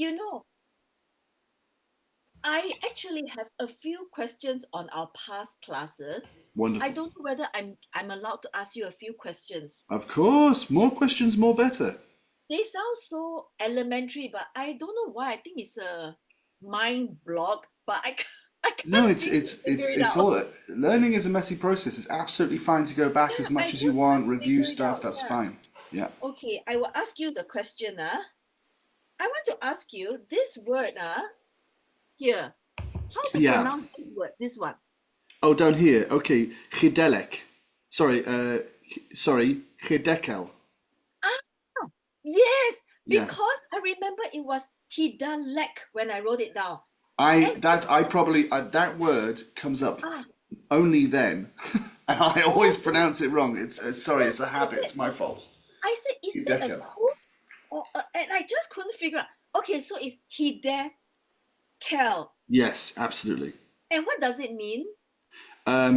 you know, I actually have a few questions on our past classes. I Wonderful. don't know whether I'm allowed to ask you a few questions. Of course, more questions, more better. They sound so elementary, but I don't know why. I think it's a mind block, but I No, can't seem to figure it it's out. all learning is a messy process. It's absolutely fine to go back as Yeah, I much as you just can't want, review figure it stuff. out. That's Yeah. fine. Yeah. Okay, I will ask you the question. I want to ask you this word here. How to Yeah. pronounce this word? This one. Oh, down here. Okay, chidelek. Sorry, chidekel. Ah, yes, Yeah. because I remember it was hidalek when I wrote it down. I And that I probably that word comes up ah, only then, and I always okay. pronounce it wrong. It's sorry, So it's a I habit. said, It's my fault. I said, is that a Chidekel. code or and I just couldn't figure out. Okay, so it's hidekel. Yes, absolutely. And what does it mean?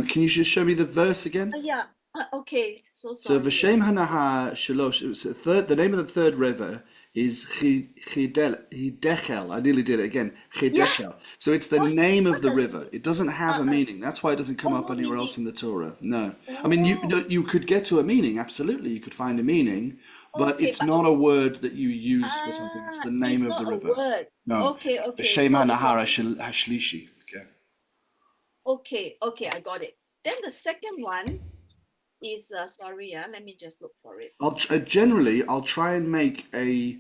Can you just show me the verse again? Yeah. Okay. So So sorry. V'Shem Hanaha Shalosh. It was a third. The name of the third river is Hidechel. I nearly did it again. Yeah. Hidechel. So it's the What name of what the does it river. mean? It doesn't have a meaning. That's why it doesn't come Oh, up no anywhere meaning. else in the Torah. No, I mean Oh, you could get to a meaning. Absolutely, you could find a meaning, but okay. it's But not a word that you use for something. It's the name it's of the not a river. word. No, Okay, okay. V'Shem So it was Hanahara Hashlishi. Okay. okay, okay. I got it. Then the second one is sorry. Let me just look for it. Generally I'll try and make a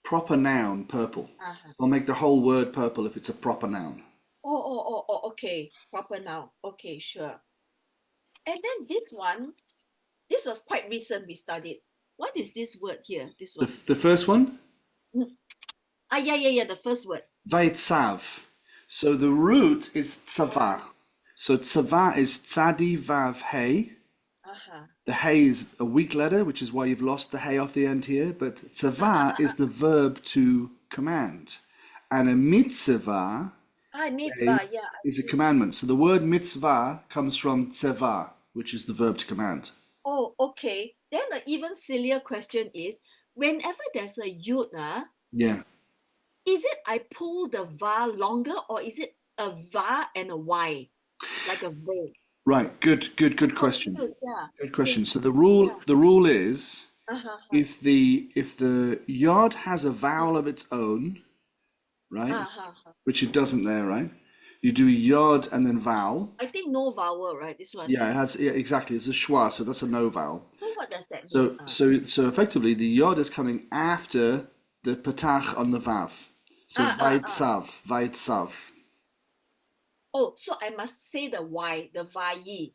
proper noun purple. Uh-huh. I'll make the whole word purple if it's a proper noun. Oh. Okay. Proper noun. Okay, sure. And then this one, this was quite recent. We studied. What is this word here? This one. The first one, Mm. Yeah. The first word. vaitzav. So the root is tzava. Oh, So tzava is tzadi vav hey. uh-huh. The hey is a weak letter, which is why you've lost the hey off the end here. But tzava is the verb to command. And a mitzvah hey, Mitzvah. Yeah, I is a see. commandment. So the word mitzvah comes from tzeva, which is the verb to command. Oh, okay. Then the even sillier question is, whenever there's a yud, Yeah. is it I pull the va longer or is it a va and a y, like a v? Right. Good I'm question. confused. Yeah. Good Is question. So yeah. the rule is Uh-huh. if the yod has a vowel of its own, right? Uh-huh. Which it doesn't there, right? You do yod and then vowel. I think no vowel, right? This one. Yeah, it has yeah, exactly. It's a schwa, so that's a no vowel. So what does that mean? So effectively, the yod is coming after the patach on the vav. So Ah. vaitzav, vaitzav. Oh, so I must say the y, the vayi.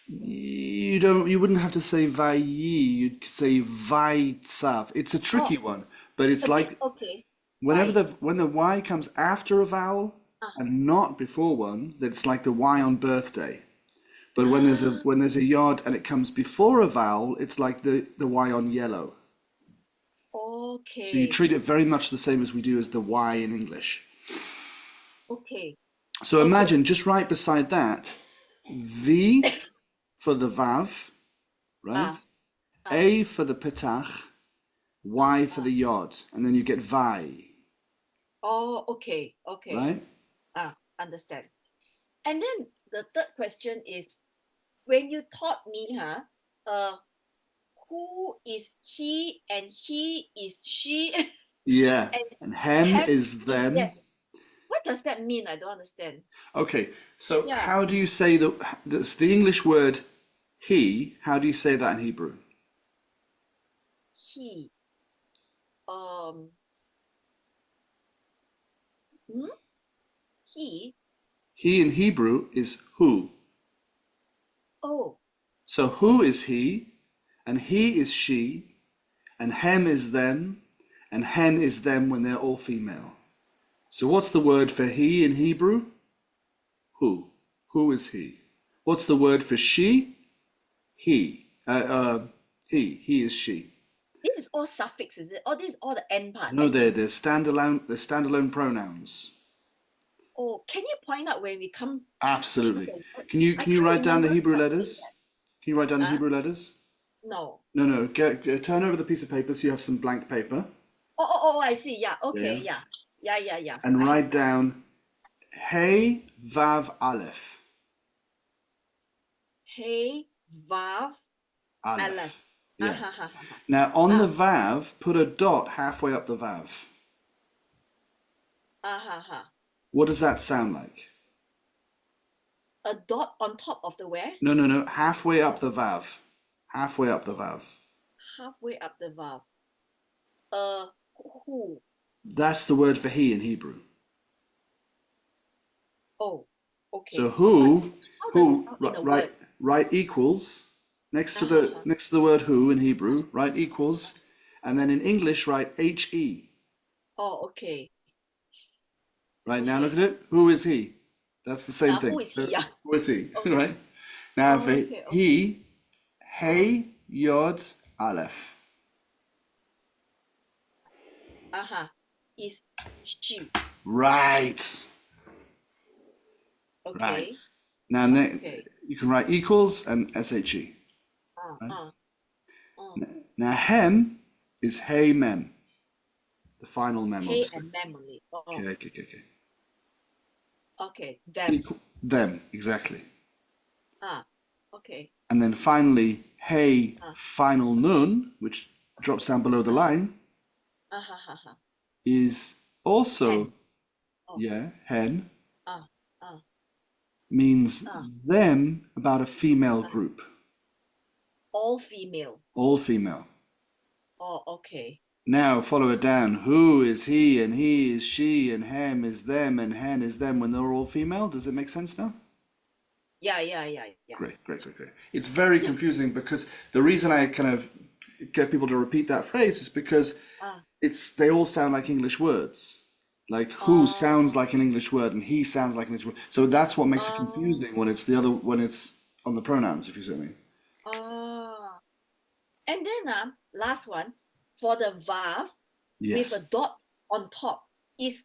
You wouldn't have to say vayi. You'd say vaitzav. It's a tricky Oh, one, but it's a bit like okay. whenever Vai. when the Y comes after a vowel Ah. and not before one, that's like the Y on birthday. But Ah. when there's a yod and it comes before a vowel, it's like the Y on yellow. So you Okay. treat it very much the same as we do as the Y in English. Okay. So Okay. imagine just right beside that, V for the vav, right? Ah. Ah. A for the petach, Y for Ah. the yod, and then you get vai, Oh, okay. Okay. right? Understand. And then the third question is when you taught me, uh, who is he and he is she Yeah. and And hem hem is is them. that. What does that mean? I don't understand. Okay, so Yeah. how do you say the English word he, how do you say that in Hebrew? He. Um. Hmm? He. He in Hebrew is who. Oh. So who is he, and he is she, and hem is them, and hen is them when they're all female. So what's the word for he in Hebrew? Who. Who is he? What's the word for she? He. He. He is she. This is all suffix, is it? Or this is all the end part, No, ending. they're standalone pronouns. Oh, can you point out when we come to Absolutely. the word? I Can you can't write down the remember Hebrew such thing letters? yet. Can you write down the Huh? Hebrew letters? No. No. Turn over the piece of paper so you have some blank paper. Oh, I see. Yeah. Yeah, Okay. yeah. Yeah. Yeah. and I write understand. down Hey Vav Aleph. Hey, Vav, Aleph. Aleph. Ah, Yeah. ha, ha, ha, ha. Now on the Ah, Vav, put a dot halfway up the Vav. ah, ha, ha. What does that sound like? A dot on top of the where? No. Halfway up Oh, the Vav. Halfway up the Vav. halfway up the Vav. Who? That's the word for he in Hebrew. Oh, So okay. But who, how does it who, sound in a right, word? right equals next to Ah, ha, the ha. next to the word who in Hebrew, right equals, and then in English write he. Oh, okay. Right now look Okay. at it. Who is he? That's the same Who thing. is he? So Yeah. who is he? Okay. Right? Now for Okay. Okay. he, Oh, hey yod aleph. uh-huh. Is she. Right. Right. Okay. Now Okay. you can write equals and she. Uh, Right? uh, uh. Now hem is hey mem, the final mem Hey obviously. and memory. Oh, Okay. okay. Them. Equal them exactly. Ah, okay. And then finally hey Ah, final nun, which drops down below the ah, line, ha, ha, ha. is also Hen. Oh, yeah hen ah, ah, means ah. them about a female group, All female. all female. Oh, okay. Now follow it down. Who is he and he is she and hem is them and hen is them when they're all female? Does it make sense now? Yeah. Great. It's very Yeah. confusing because the reason I kind of get people to repeat that phrase is because Ah, they all sound like English words. Like who sounds oh, like an English word and he sounds like an English word. So that's what makes it oh, confusing when it's the other when it's on the pronouns, if you see what I mean. oh. And then last one for the Vav with a Yes. dot on top is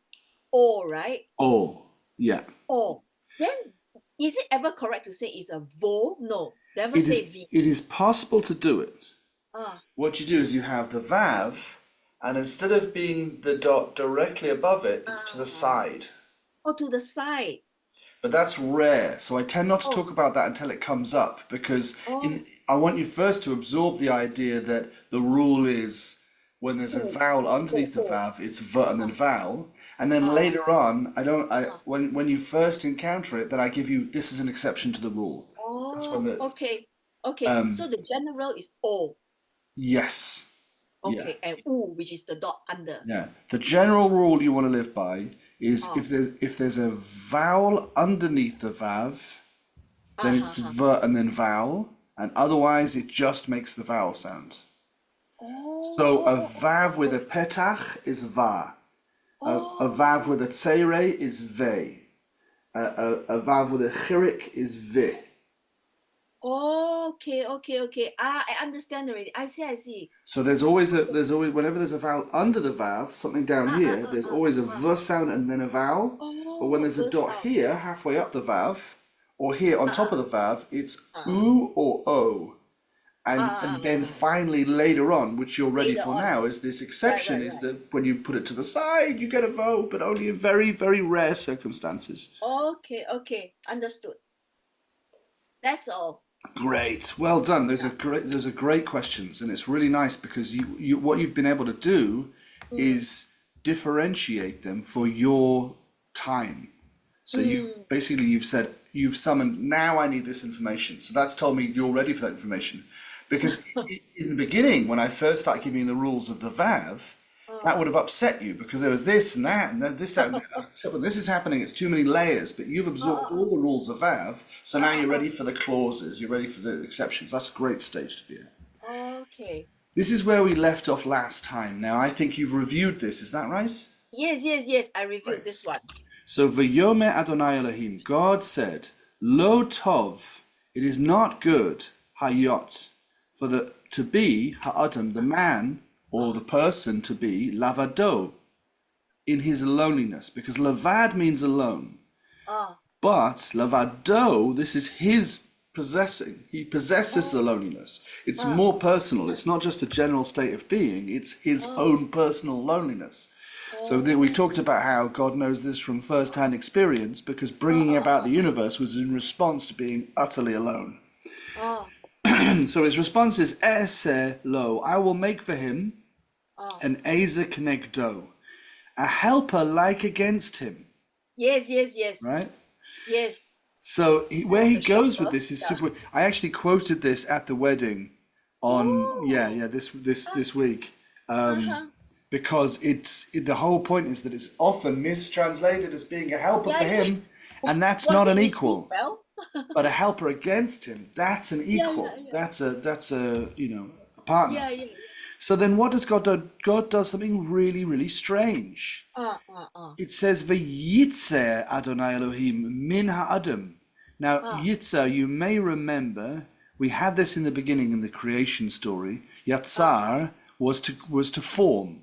O, right? Oh, yeah. O. Then is it ever correct to say it's a vo? No, never It is say V. it is possible to do it. Ah, What you do is you have the vav, and instead of being the dot directly above it, it's to the ah. side. Oh, to the side. But that's rare, so I tend not to Oh, talk about that until it comes up because oh, I want you first to absorb the idea that the rule is when there's a oh, vowel underneath the oh. vav, it's v and then Ah, vowel. And then ah, later on, I don't I ah. when you first encounter it, then I give you this is an exception to the rule. That's when Oh, the okay. Okay. So the general is O. yes. Yeah. Okay. And U, which is the dot under. Yeah. The general rule you want to live by is Ah, if there's a vowel underneath the vav, then ha, it's ha. v and then vowel, and otherwise it just makes the vowel sound. So a vav with a Oh, petach is va. A vav oh. with a tsere is ve. A vav with a chirik is vi. Okay. Ah, I understand already. I see. So there's always whenever there's a vowel under the vav, something down here, there's always a Ah. v sound and then a vowel. But when Oh, there's a verse dot out. here, halfway up the vav, or here on top of the vav, it's Ah. oo or o. And then Ah. finally later on, which you're ready Later for on. now, is this exception is that when you put it to the side, you get a vo, but only in very rare circumstances. Okay. Understood. That's all. Great, well done. Yeah. Those are great questions, and it's really nice because you what you've been able to do Mm. is differentiate them for your time. So Mm. you've said you've summoned. Now I need this information. So that's told me you're ready for that information, because in the beginning when I first started giving you the rules of the VAV, that would Ah. have upset you because there was this and that and this that. And that. So when this is happening, it's too many layers. But you've absorbed all the rules of VAV, so now you're ready for the clauses. You're ready for the exceptions. That's a great stage to be in. Okay. This is where we left off last time. Now I think you've reviewed this. Is that right? Yes. I reviewed Right. this one. So Vayome Adonai Elohim, God said, Lo tov, it is not good, hayot, for the to be ha'adam, the man or the person to be lavado, in his loneliness, because lavad means alone. Ah. But lavado, this is his possessing. He possesses the Oh. loneliness. It's Ah. more personal. It's not just a general state of being. It's his Oh. own personal loneliness. So we talked about how God knows this from first-hand experience because bringing about the universe was in response to being utterly alone. So his response is, Ese lo, I will make for him an Eyzer KNegdo, a helper like against him. Yes. Right? Yes. So where he The goes with shopper. this is super. I actually quoted this at the wedding on this week because the whole point is that it's often mistranslated as being a helper for him, and that's Was not it an received equal. well? But a helper against him, that's an equal. That's a a partner. Yeah. So then what does God do? God does something really, really strange. It says, V'yitzer Adonai Elohim min ha'adam. Now, Yitzer, you may remember, we had this in the beginning in the creation story. Yatzar was to form.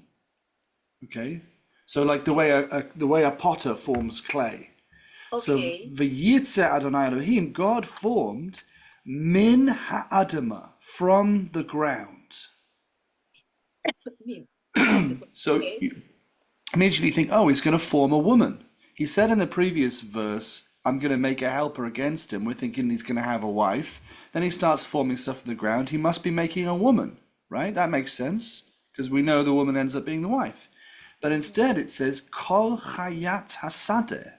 Okay? So like the way a potter forms clay. So V'yitzer Adonai Elohim, God formed min ha'adama, from the ground. So you immediately think, oh, he's going to form a woman. He said in the previous verse, I'm going to make a helper against him. We're thinking he's going to have a wife. Then he starts forming stuff from the ground. He must be making a woman, right? That makes sense because we know the woman ends up being the wife. But instead it says, Kol Chayat Hasadeh.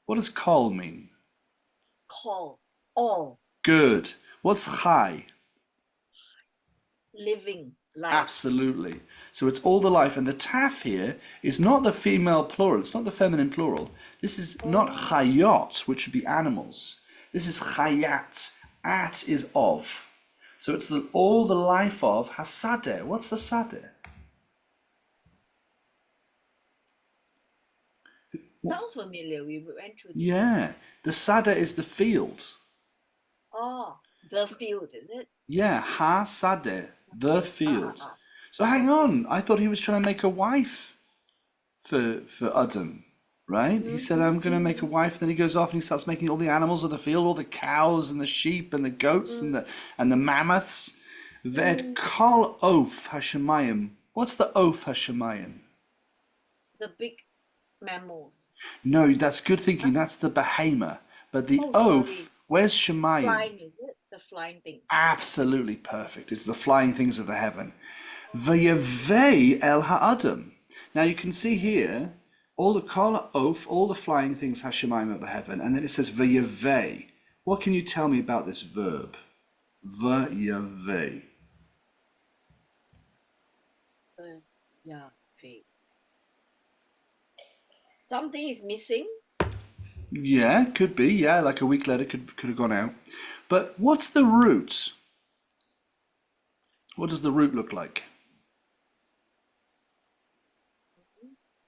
What does kol mean? Call. All. Good. What's chai? Living life. Absolutely. So it's all the life. And the taf here is not the female plural. It's not the feminine plural. This is not chayot, which would be animals. This is chayat. At is of. So it's all the life of hasadeh. What's the sadeh? Sounds familiar. We went through this. Yeah. The sadeh is the field. The field, is it? Yeah. Ha-sadeh. The field. So hang on. I thought he was trying to make a wife for Adam. Right? He said, I'm going to make a wife. Then he goes off and he starts making all the animals of the field, all the cows and the sheep and the goats and the mammoths. Ved kol oaf hashemayim. What's the oaf hashemayim? The big mammals. No, that's good thinking. That's the behemoth. But the oaf, where's shemayim? Flying, is it? The flying things. Absolutely perfect. It's the flying things of the heaven. Vayavei el ha'adam. Now you can see here, all the kol oaf, all the flying things hashemayim of the heaven, and then it says vayavei. What can you tell me about this verb? Vayavei. Something is missing. Yeah, could be. Yeah, like a week later could have gone out. But what's the root? What does the root look like?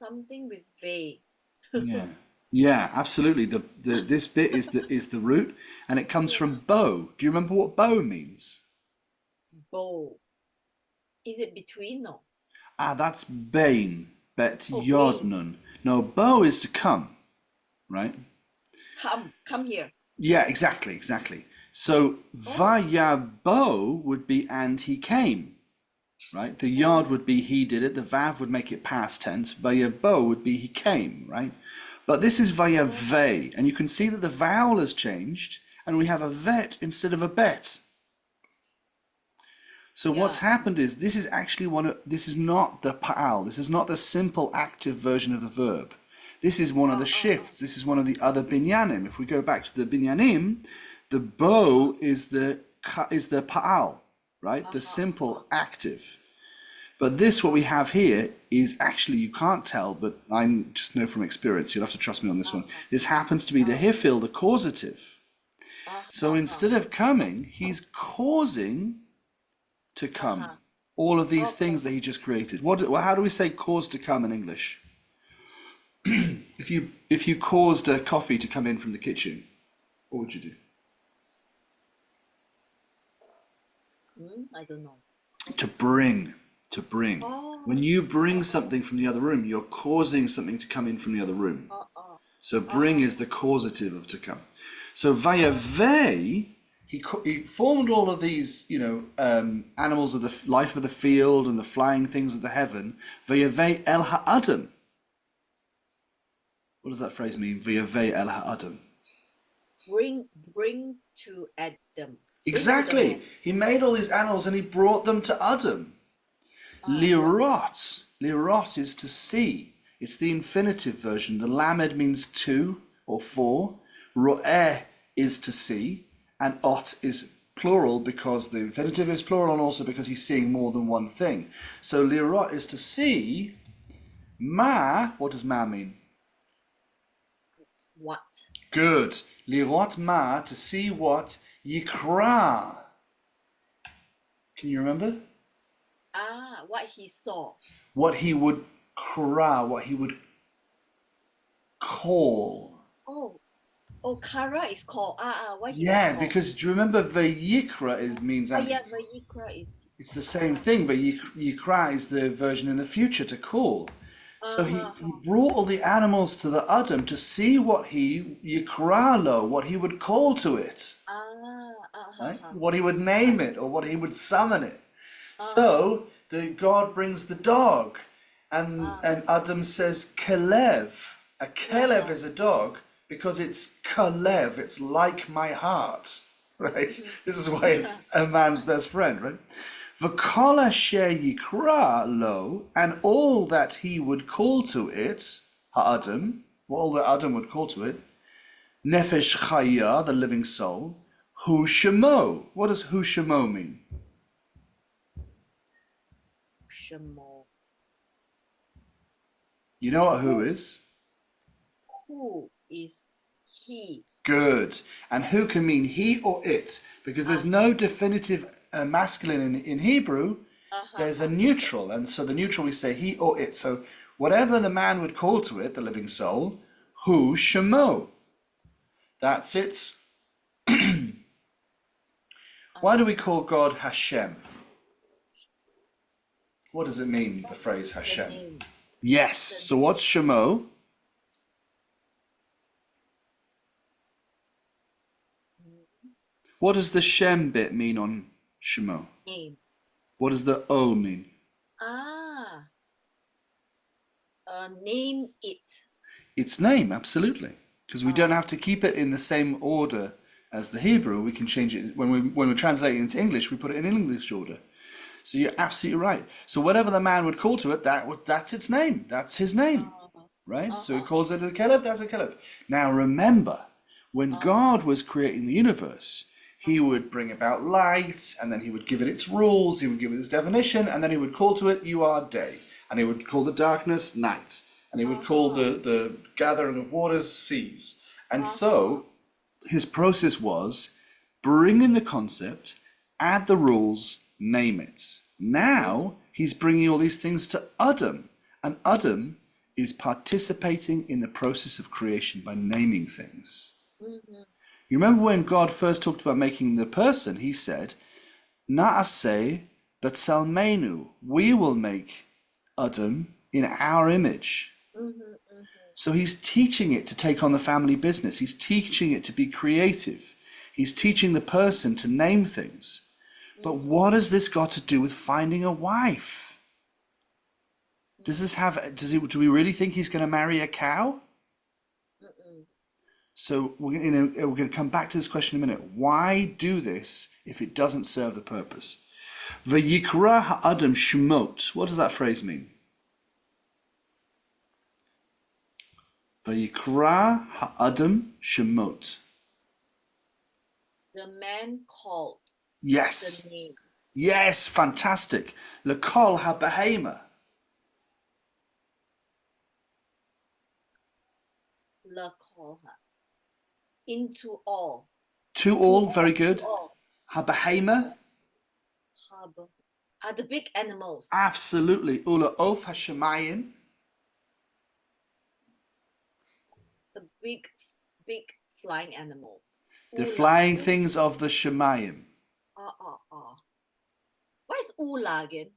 Something with ve. Yeah, absolutely. This bit is the root, and it comes from bow. Do you remember what bow means? Bow. Is it between? No. That's bain, bet yodnun. No, bow is to come, right? Come here. Yeah, exactly. So vayabo would be and he came, right? The yod would be he did it. The vav would make it past tense. Vayabo would be he came, right? But this is vayave, and you can see that the vowel has changed, and we have a vet instead of a bet. So what's happened is this is actually this is not the pa'al. This is not the simple active version of the verb. This is one of the shifts. This is one of the other binyanim. If we go back to the binyanim, the bow is the pa'al, right? The simple active. But this, what we have here, is actually, you can't tell, but I just know from experience, you'll have to trust me on this one. This happens to be the hifil, the causative. So instead of coming, he's causing to come. All of these things that he just created. How do we say cause to come in English? If you caused a coffee to come in from the kitchen, what would you do? I don't know. To bring. When you bring something from the other room, you're causing something to come in from the other room. So bring is the causative of to come. So vayavei, he formed all of these, animals of the life of the field and the flying things of the heaven. Vayavei el ha'adam. What does that phrase mean? V'yavei el ha'adam. Bring to Adam. Bring to the Exactly. man. He made all these animals and he brought them to Adam. Lirot. Lirot is to see. It's the infinitive version. The lamed means two or four. Ro'eh is to see. And ot is plural because the infinitive is plural and also because he's seeing more than one thing. So lirot is to see. Ma, what does ma mean? What? Good. Lirot ma, to see what? Yikra. Can you remember? What he saw. What he would kra, what he would call. Kara is called. What he Yeah, was called. because do you remember Vayikra means Vayikra is. it's the same thing. Vayikra is the version in the future to call. So he brought all the animals to the Adam to see what he yikra lo, what he would call to it, right? What he would name it or what he would summon it. So the God brings the dog, and Adam says kelev. A kelev is a dog because it's kalev. It's like my heart, right? This is why it's a man's best friend, right? V'kol asher yikra lo, and all that he would call to it, ha'adam, all that Adam would call to it, nefesh chaya, the living soul, hu shemo. What does hu shemo mean? Shemo. You know what who is? Who is he? Good. And who can mean he or it? Because there's no definitive masculine in Hebrew. There's a neutral. And so the neutral we say he or it. So whatever the man would call to it, the living soul, hu shemo. That's it. Why do we call God Hashem? What does it mean, the phrase Hashem? Yes. So what's Shemo? What does the Shem bit mean on Shemo? Name. What does the O mean? Name it. Its name, absolutely. Because we don't have to keep it in the same order as the Hebrew. We can change it when we translate it into English. We put it in English order. So you're absolutely right. So whatever the man would call to it, that's its name. That's his name, right? So he calls it a kelev. That's a kelev. Now remember, when God was creating the universe, he would bring about light, and then he would give it its rules. He would give it its definition, and then he would call to it, "You are day," and he would call the darkness night, and he would call the gathering of waters seas. And so his process was bring in the concept, add the rules, name it. Now he's bringing all these things to Adam, and Adam is participating in the process of creation by naming things. You remember when God first talked about making the person, he said, Na'aseh b'tzelmenu, we will make Adam in our image. So he's teaching it to take on the family business. He's teaching it to be creative. He's teaching the person to name things. But what has this got to do with finding a wife? Do we really think he's going to marry a cow? So we're going to come back to this question in a minute. Why do this if it doesn't serve the purpose? V'yikra ha'adam shemot. What does that phrase mean? V'yikra ha'adam shemot. The man called. Yes. The name. Yes, fantastic. L'kol ha'behema. L'kol ha. Into all. To all, very good. Ha'behema. The big animals. Absolutely. Ula of hashemayim. The big flying animals. The flying things of the shemayim. What is ula again?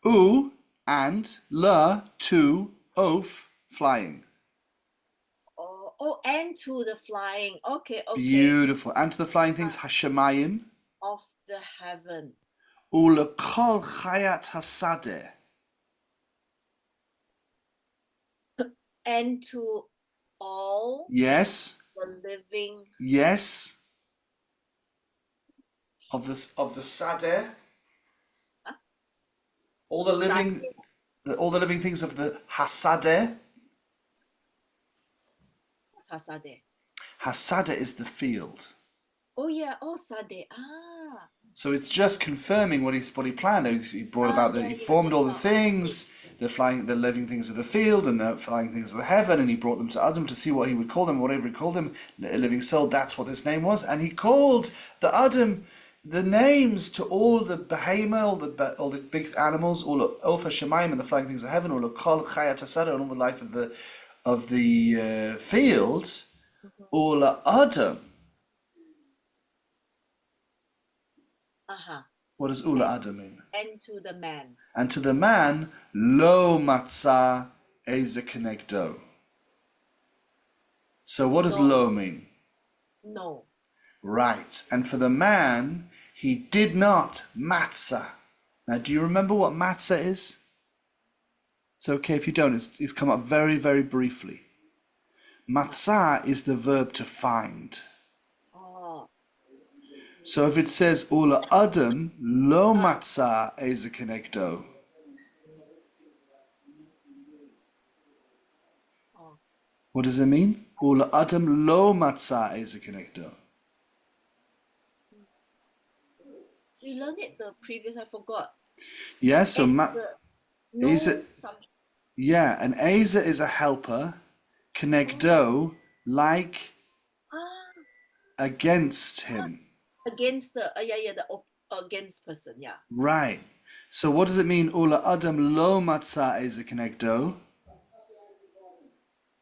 U and la to of flying. And to the flying. Okay. Beautiful. And to the flying things, hashemayim. Of the heaven. Ula kol chayat hasadeh. And to all all Yes. the living. Yes. Of the Sadeh. Huh? All the living things of the Hasadeh. What's Hasade? Hasadeh is the field. Oh yeah, oh Sade. Ah. So it's just confirming what he planned. He brought about Yeah, he yeah. formed all the Okay. things, the living things of the field and the flying things of the heaven, and he brought them to Adam to see what he would call them, whatever he called them, a living soul. That's what his name was, and he called the Adam the names to all the behemoth, all the big animals, all the Ofa Shemaim and the flying things of heaven, all the Kol Chayat Asada and all the life of the field, all the Adam. Uh-huh. What does Ula Adam mean? And to the man. And to the man, lo matzah Eyzer KNegdo. So what does No. lo mean? No. Right. And for the man, he did not matzah. Now, do you remember what matzah is? It's okay if you don't. It's come up very, very briefly. Matzah is the verb to find. Oh. So if it says Ula Adam lo matzah Eyzer KNegdo, Oh. what does it mean? Ula Adam lo matzah Eyzer KNegdo. We learned it the previous, I forgot. Yeah, so No, Eyzer, yeah, an Eyzer is a helper, KNegdo, like against him. against the against person, yeah. Right. So what does it mean? Ula Adam lo matzah Eyzer KNegdo.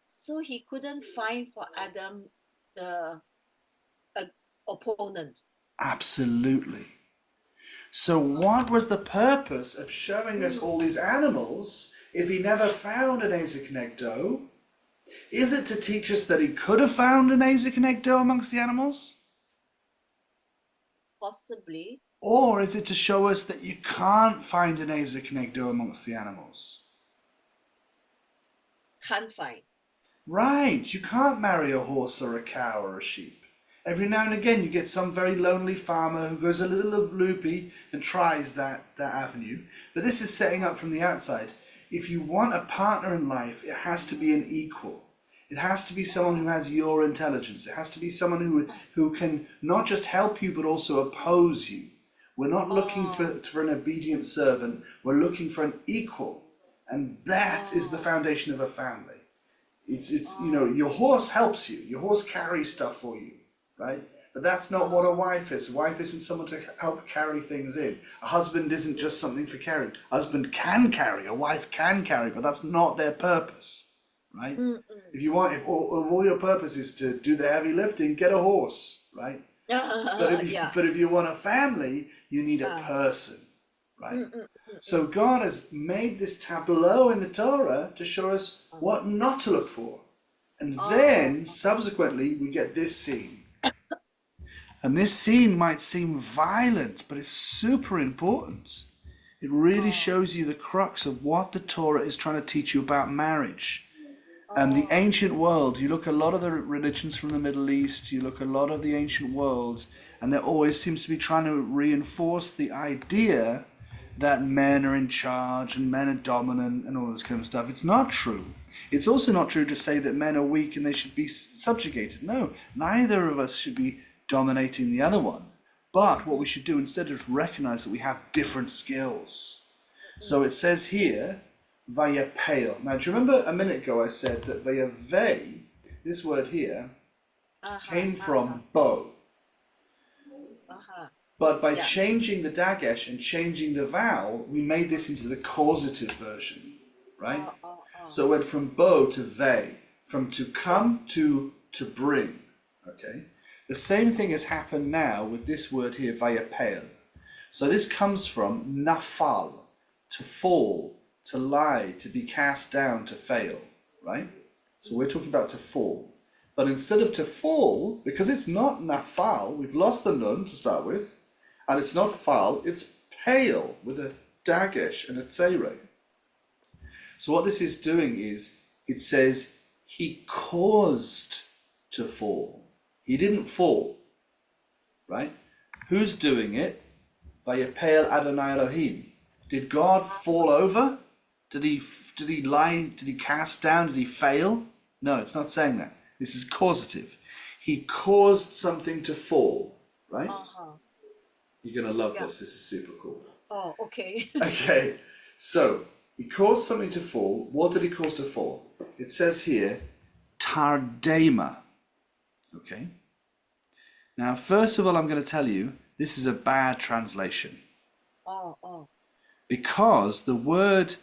So he couldn't find for Adam the opponent. Absolutely. So what was the purpose of showing us all these animals if he never found an Eyzer KNegdo? Is it to teach us that he could have found an Eyzer KNegdo amongst the animals? Possibly. Or is it to show us that you can't find an Eyzer KNegdo amongst the animals? Can't find. Right, you can't marry a horse or a cow or a sheep. Every now and again you get some very lonely farmer who goes a little loopy and tries that avenue. But this is setting up from the outside. If you want a partner in life, it has to be an equal. It has to be someone who has your intelligence. It has to be someone who can not just help you but also oppose you. We're not looking for an obedient servant. We're looking for an equal. And that is the foundation of a family. It's your horse helps you. Your horse carries stuff for you, right? But that's not what a wife is. A wife isn't someone to help carry things in. A husband isn't just something for carrying. A husband can carry, a wife can carry, but that's not their purpose, right? If all your purpose is to do the heavy lifting, get a horse, right? But if you want a family, you need a person, right? So God has made this tableau in the Torah to show us what not to look for. And then, subsequently, we get this scene. And this scene might seem violent, but it's super important. It really shows you the crux of what the Torah is trying to teach you about marriage. And the ancient world, you look a lot of the religions from the Middle East, you look a lot of the ancient world, and there always seems to be trying to reinforce the idea that men are in charge and men are dominant and all this kind of stuff. It's not true. It's also not true to say that men are weak and they should be subjugated. No, neither of us should be dominating the other one. But what we should do instead is recognize that we have different skills. So it says here, Vayapel. Now, do you remember a minute ago I said that Vayave, this word here, came from bow. But by changing the dagesh and changing the vowel, we made this into the causative version, right? So it went from bow to ve, from to come to bring, okay? The same thing has happened now with this word here, vayapel. So this comes from nafal, to fall, to lie, to be cast down, to fail, right? So we're talking about to fall. But instead of to fall, because it's not nafal, we've lost the nun to start with, and it's not fal, it's pale with a dagesh and a tzere. So what this is doing is, it says, he caused to fall. He didn't fall, right? Who's doing it? Vayipel Adonai Elohim. Did God fall over? Did he lie? Did he cast down? Did he fail? No, it's not saying that. This is causative. He caused something to fall, right? You're going to love this. This is super cool. Oh, okay. Okay, so he caused something to fall. What did he cause to fall? It says here, Tardaimah. Okay. Now, first of all, I'm going to tell you, this is a bad translation. Oh. Because the word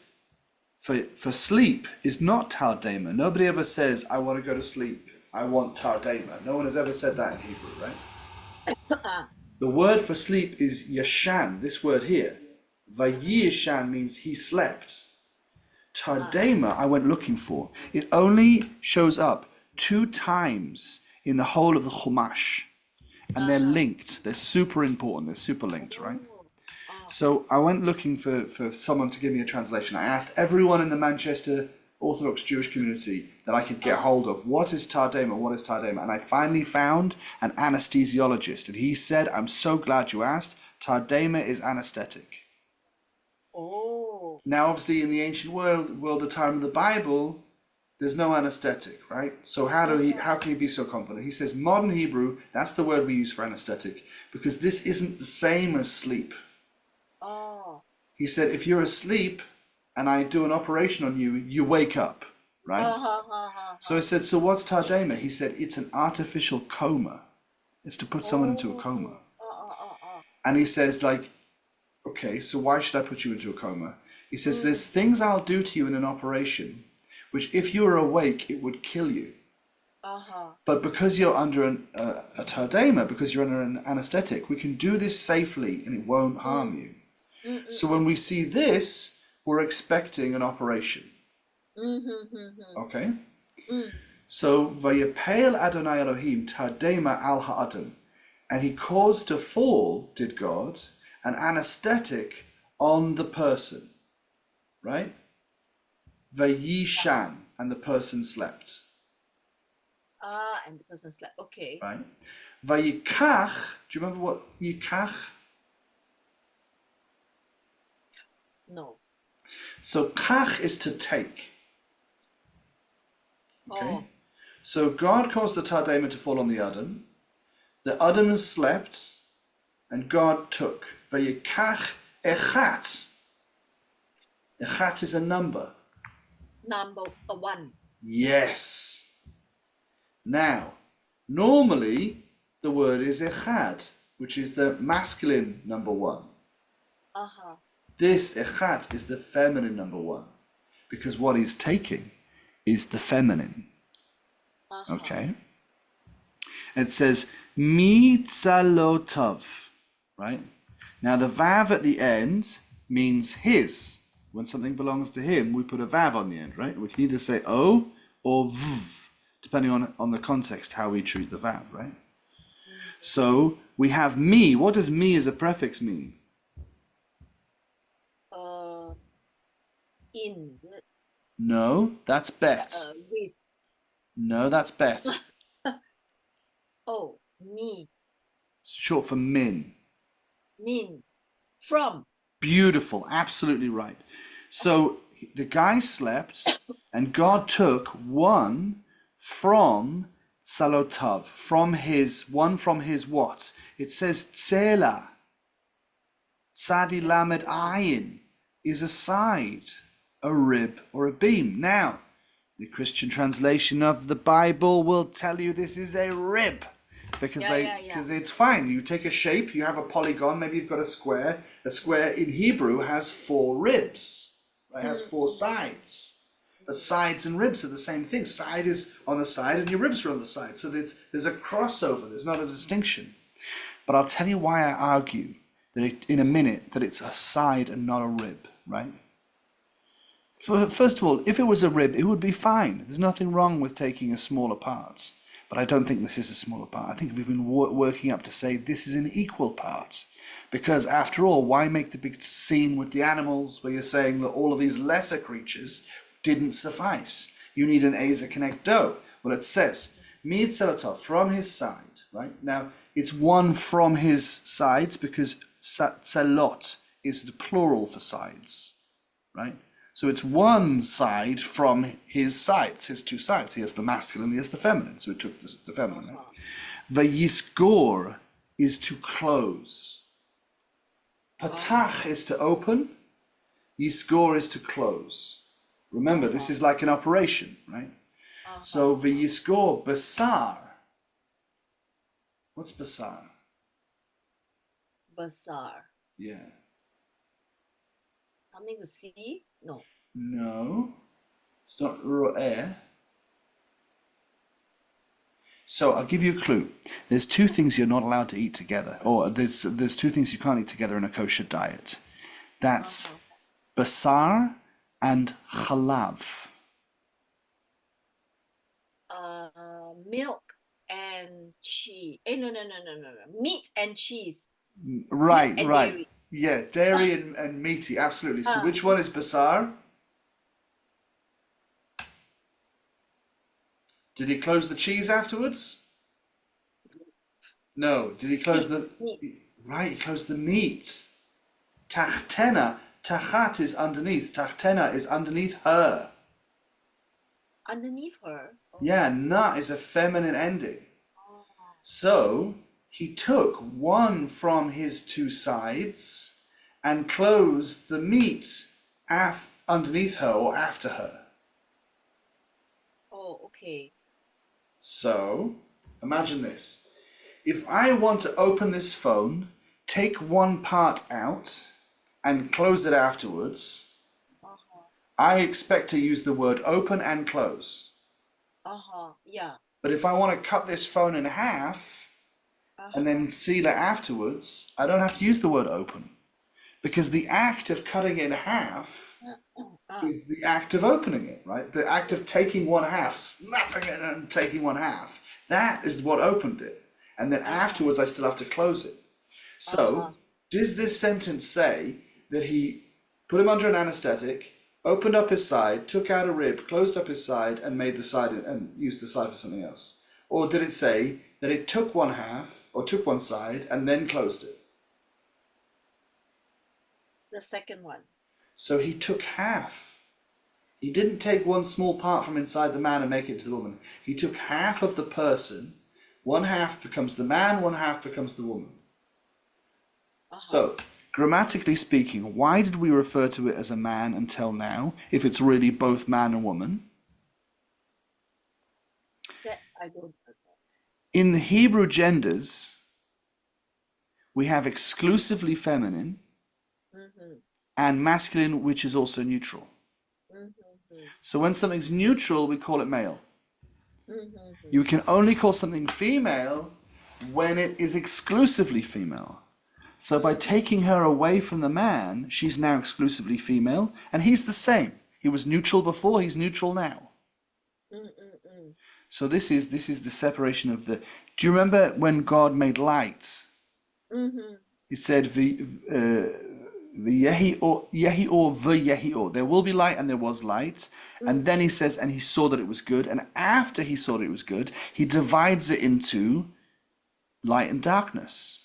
for sleep is not Tardaimah. Nobody ever says, I want to go to sleep. I want Tardaimah. No one has ever said that in Hebrew, right? The word for sleep is yashan, this word here. Vayishan means he slept. Tardaimah, I went looking for. It only shows up 2 times in the whole of the Chumash. And they're linked. They're super important. They're super linked, right? So I went looking for someone to give me a translation. I asked everyone in the Manchester Orthodox Jewish community that I could get hold of, what is Tardaimah? What is Tardaimah? And I finally found an anesthesiologist. And he said, I'm so glad you asked. Tardaimah is anaesthetic. Oh. Now, obviously, in the ancient world, the time of the Bible, there's no anesthetic, right? So how can he be so confident? He says modern Hebrew, that's the word we use for anesthetic, because this isn't the same as sleep. Oh. He said, if you're asleep and I do an operation on you, you wake up, right? So I said, so what's Tardaimah? He said, it's an artificial coma. It's to put someone into a coma. And he says, like, okay, so why should I put you into a coma? He says, there's things I'll do to you in an operation which if you were awake, it would kill you. But because you're under a Tardaimah, because you're under an anesthetic, we can do this safely and it won't harm you. So when we see this, we're expecting an operation. Okay? So, Vayipel Adonai Elohim Tardaimah al ha'adam. And he caused to fall, did God, an anesthetic on the person. Right? Vayishan, and the person slept. And the person slept. Okay. Right? Vayikach, do you remember what yikach? No. So kach is to take. Okay? So God caused the Tardaimah to fall on the Adam. The Adam slept, and God took. Vayikach echat. Echat is a number. Number 1. Yes. Now, normally the word is echad, which is the masculine number 1. This echad is the feminine number 1, because what he's taking is the feminine. Okay? It says mi tzalotov, right? Now the vav at the end means his. When something belongs to him, we put a vav on the end, right? We can either say o or v, depending on the context, how we treat the vav, right? So we have me. What does me as a prefix mean? In. No, that's bet. With. No, that's bet. Oh, me. It's short for min. Min. From. Beautiful, absolutely right. So the guy slept, and God took one from Salotav, from his what? It says Tsela. Tzadi Lamed Ayin is a side, a rib, or a beam. Now, the Christian translation of the Bible will tell you this is a rib. Because it's fine. You take a shape, you have a polygon, maybe you've got a square. A square in Hebrew has 4 ribs. Right? It has 4 sides. The sides and ribs are the same thing. Side is on the side and your ribs are on the side. So there's a crossover. There's not a distinction. But I'll tell you why I argue that in a minute that it's a side and not a rib, right? First of all, if it was a rib, it would be fine. There's nothing wrong with taking a smaller part. But I don't think this is a smaller part. I think we've been working up to say this is an equal part. Because after all, why make the big scene with the animals where you're saying that all of these lesser creatures didn't suffice? You need an Eyzer KNegdo. Well, it says, Mitzelatov, from his side, right? Now, it's one from his sides because tzelot is the plural for sides, right? So it's one side from his sides, his two sides. He has the masculine, he has the feminine. So it took the feminine. Right? Vayisgor is to close. Patach is to open. Yisgor is to close. Remember, this is like an operation, right? So vayisgor basar. What's basar? Basar. Yeah. Something to see? No. No. It's not ro'eh. So I'll give you a clue. There's two things you're not allowed to eat together, or there's two things you can't eat together in a kosher diet. That's basar and chalav. Milk and cheese. No. Meat and cheese. Right, Meat and right. dairy. Yeah, dairy and meaty, absolutely. So which one is basar? Did he close the cheese afterwards? No. Did he close the... Meat. Right, he closed the meat. Tachtena, tachat is underneath. Tachtena is underneath her. Underneath her? Oh. Yeah, na is a feminine ending. So he took one from his two sides and closed the meat underneath her or after her. Oh, okay. So imagine this. If I want to open this phone, take one part out and close it afterwards, I expect to use the word open and close. Yeah. But if I want to cut this phone in half and then seal it afterwards, I don't have to use the word open. Because the act of cutting it in half is the act of opening it, right? The act of taking one half, snapping it and taking one half. That is what opened it. And then afterwards I still have to close it. So, does this sentence say that he put him under an anaesthetic, opened up his side, took out a rib, closed up his side, and made the side and used the side for something else? Or did it say that it took one half or took one side and then closed it? The second one. So he took half. He didn't take one small part from inside the man and make it to the woman. He took half of the person. One half becomes the man, one half becomes the woman. So, grammatically speaking, why did we refer to it as a man until now, if it's really both man and woman? That I don't know. In the Hebrew genders, we have exclusively feminine and masculine, which is also neutral. So when something's neutral, we call it male. You can only call something female when it is exclusively female. So by taking her away from the man, she's now exclusively female, and he's the same. He was neutral before, he's neutral now. So this is the separation of the... Do you remember when God made light? He said, yehi or v'yehi or. There will be light and there was light. And then he says, and he saw that it was good. And after he saw that it was good, he divides it into light and darkness.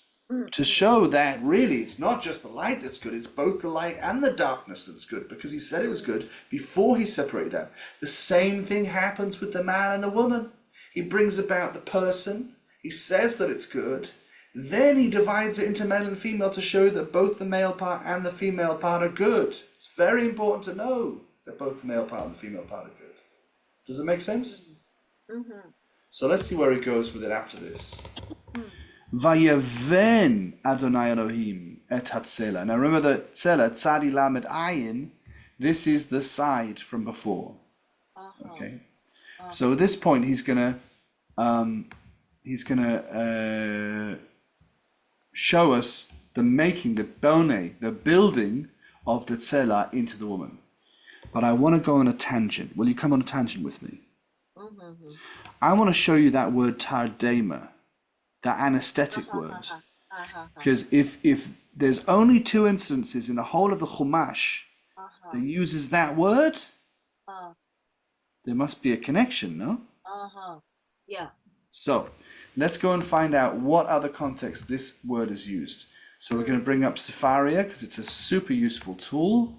To show that really it's not just the light that's good, it's both the light and the darkness that's good, because he said it was good before he separated out. The same thing happens with the man and the woman. He brings about the person, he says that it's good, then he divides it into male and female to show that both the male part and the female part are good. It's very important to know that both the male part and the female part are good. Does it make sense? So let's see where he goes with it after this. Vayeven Adonai Elohim et hatzela. Now remember the tzela, tzadi lamed ayin, this is the side from before. Okay. So at this point he's gonna show us the making, the bone, the building of the tzela into the woman. But I want to go on a tangent. Will you come on a tangent with me? I want to show you that word Tardaimah, that anaesthetic word. Because if there's only two instances in the whole of the Chumash that uses that word, there must be a connection, no? Yeah. So let's go and find out what other context this word is used. So we're going to bring up Sepharia because it's a super useful tool.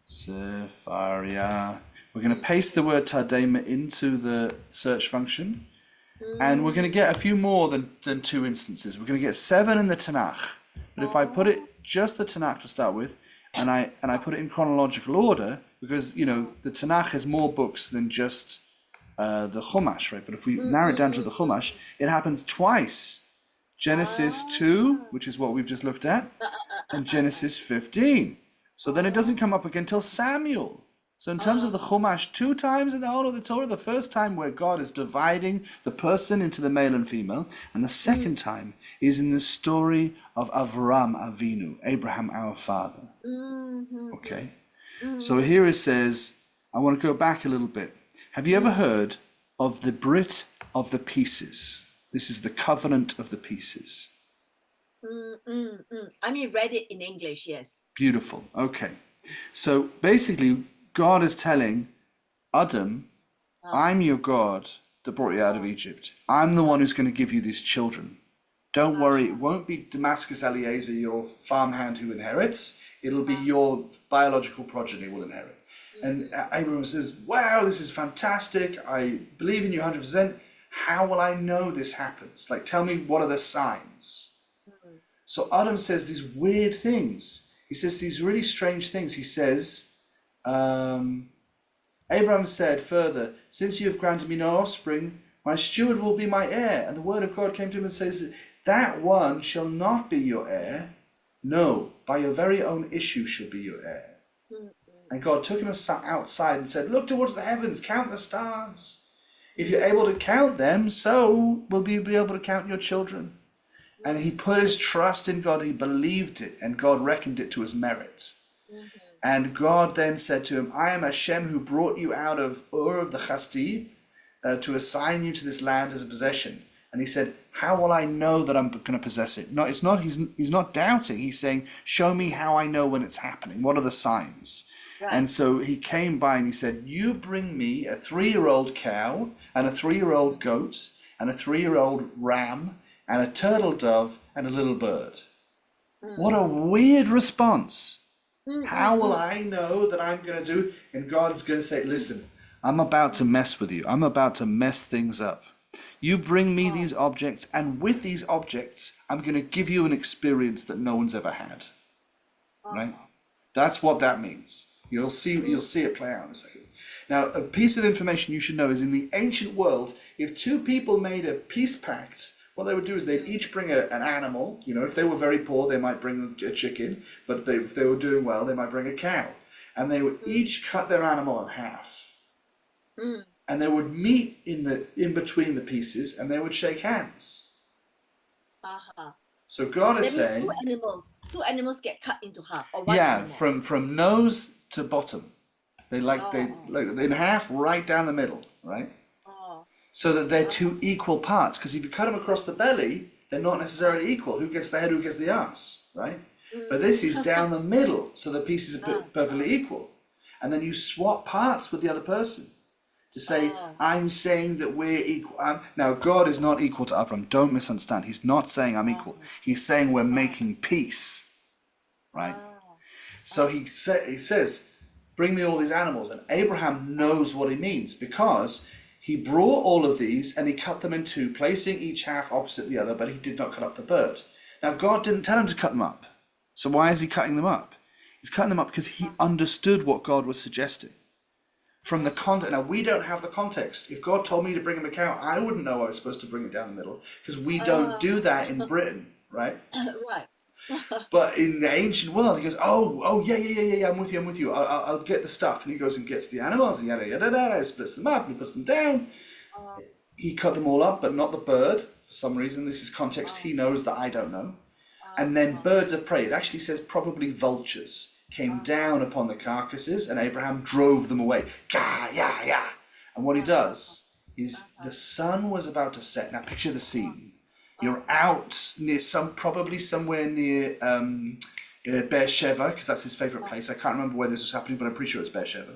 Sepharia. We're going to paste the word Tardaimah into the search function. And we're going to get a few more than 2 instances. We're going to get 7 in the Tanakh. But if I put it just the Tanakh to start with, and I put it in chronological order, because the Tanakh has more books than just the Chumash, right? But if we narrow it down to the Chumash, it happens twice. Genesis 2, which is what we've just looked at, and Genesis 15. So then it doesn't come up again until Samuel. So in terms of the Chumash, 2 times in the whole of the Torah, the first time where God is dividing the person into the male and female, and the second time is in the story of Avram Avinu, Abraham our father. Okay? So here it says, I want to go back a little bit. Have you ever heard of the Brit of the Pieces? This is the covenant of the pieces. I mean, read it in English, yes. Beautiful. Okay. So basically, God is telling Adam, I'm your God that brought you out of Egypt. I'm the one who's going to give you these children. Don't worry, it won't be Damascus Eliezer, your farmhand, who inherits. It'll be your biological progeny will inherit. And Abraham says, wow, this is fantastic. I believe in you 100%. How will I know this happens? Like, tell me, what are the signs? So Adam says these weird things. He says these really strange things. He says, Abraham said further, since you have granted me no offspring, my steward will be my heir. And the word of God came to him and says, that one shall not be your heir. No, by your very own issue shall be your heir. And God took him outside and said, look towards the heavens, count the stars. If you're able to count them, so will you be able to count your children. And he put his trust in God, he believed it, and God reckoned it to his merit. And God then said to him, I am Hashem who brought you out of Ur of the Chasti to assign you to this land as a possession. And he said, how will I know that I'm going to possess it? No, it's not. He's not doubting. He's saying, show me how I know when it's happening. What are the signs? Right. And so he came by and he said, you bring me a 3-year-old cow and a 3-year-old goat and a 3-year-old ram and a turtle dove and a little bird. What a weird response. How will I know that I'm going to do? And God's going to say, listen, I'm about to mess with you. I'm about to mess things up. You bring me these objects, and with these objects, I'm going to give you an experience that no one's ever had. Right? That's what that means. You'll see it play out in a second. Now, a piece of information you should know is in the ancient world, if 2 people made a peace pact, what they would do is they'd each bring an animal. If they were very poor, they might bring a chicken, but if they were doing well, they might bring a cow. And they would each cut their animal in half. And they would meet in between the pieces, and they would shake hands. So God is saying, two animals get cut into half, or one yeah, animal. from nose to bottom. They in half, right down the middle, right? So that they're 2 equal parts. Because if you cut them across the belly, they're not necessarily equal. Who gets the head, who gets the ass, right? But this is down the middle, so the pieces are perfectly equal. And then you swap parts with the other person to say, I'm saying that we're equal. Now, God is not equal to Avram. Don't misunderstand. He's not saying I'm equal. He's saying we're making peace, right? So he says, bring me all these animals. And Abraham knows what he means, because he brought all of these and he cut them in 2, placing each half opposite the other, but he did not cut up the bird. Now, God didn't tell him to cut them up. So why is he cutting them up? He's cutting them up because he understood what God was suggesting. From the context. Now, we don't have the context. If God told me to bring him a cow, I wouldn't know I was supposed to bring it down the middle, because we don't do that in Britain, right? Right. But in the ancient world, he goes, oh, yeah, I'm with you. I'll get the stuff. And he goes and gets the animals, and yada, splits them up, and he puts them down. He cut them all up, but not the bird, for some reason. This is context he knows that I don't know. And then birds of prey. It actually says probably vultures came down upon the carcasses, and Abraham drove them away. Yeah. And what he does is the sun was about to set. Now picture the scene. You're out near probably somewhere near Beersheba, because that's his favourite place. I can't remember where this was happening, but I'm pretty sure it's Beersheba.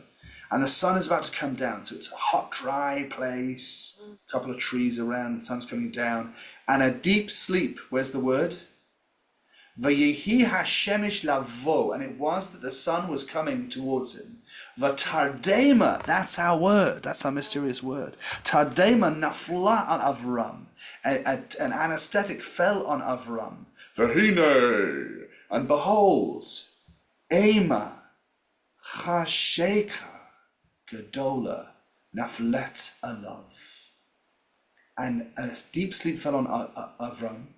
And the sun is about to come down, so it's a hot, dry place, a couple of trees around, the sun's coming down, and a deep sleep. Where's the word? Vayehi hashemish lavo, and it was that the sun was coming towards him. Tardaimah, that's our word, that's our mysterious word. Tardaimah nafla on Avram, an anaesthetic fell on Avram. Vahine, and behold, Ema chasheka gedola naflet alav, and a deep sleep fell on Avram,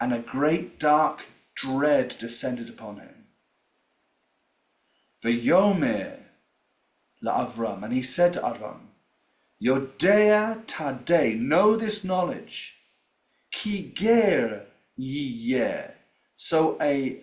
and a great dark dread descended upon him. V'yomer la'Avram, and he said to Avram, Yodea tadei, know this knowledge, ki ger yiyeh, so a